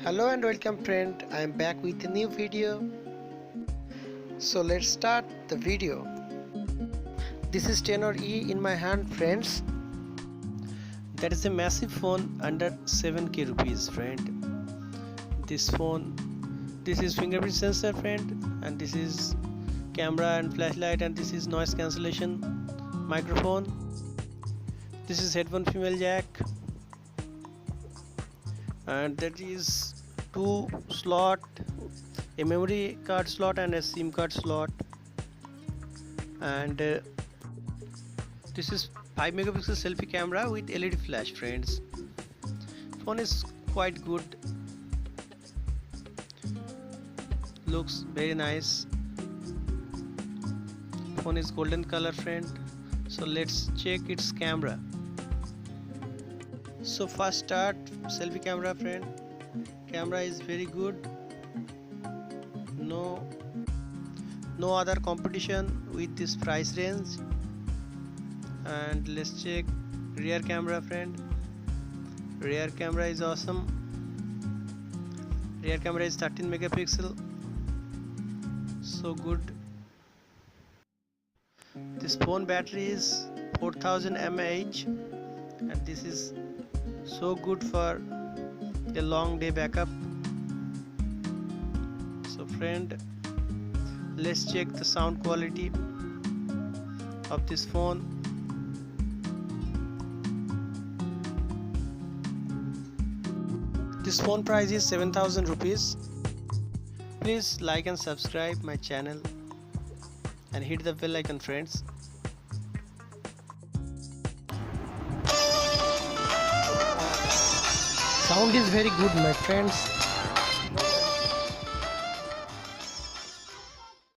Hello and welcome friend, I am back with a new video. So let's start the video. This is Tenor E in my hand friends. That is a massive phone under 7k rupees friend. This is fingerprint sensor friend, and this is camera and flashlight, and this is noise cancellation microphone. This is headphone female jack, and that is two slot, a memory card slot and a SIM card slot, and this is 5 megapixel selfie camera with LED flash friends. Phone is quite good, looks very nice. Phone is golden color friend. So let's check its camera. So first start selfie camera friend. Camera is very good, no other competition with this price range. And let's check rear camera friend. Rear camera is awesome. Rear camera is 13 megapixel, so good. This phone battery is 4000 mAh, and this is so good for a long day backup. So friend, let's check the sound quality of this phone. This phone price is 7000 rupees. Please like and subscribe my channel and hit the bell icon friends. Sound is very good my friends.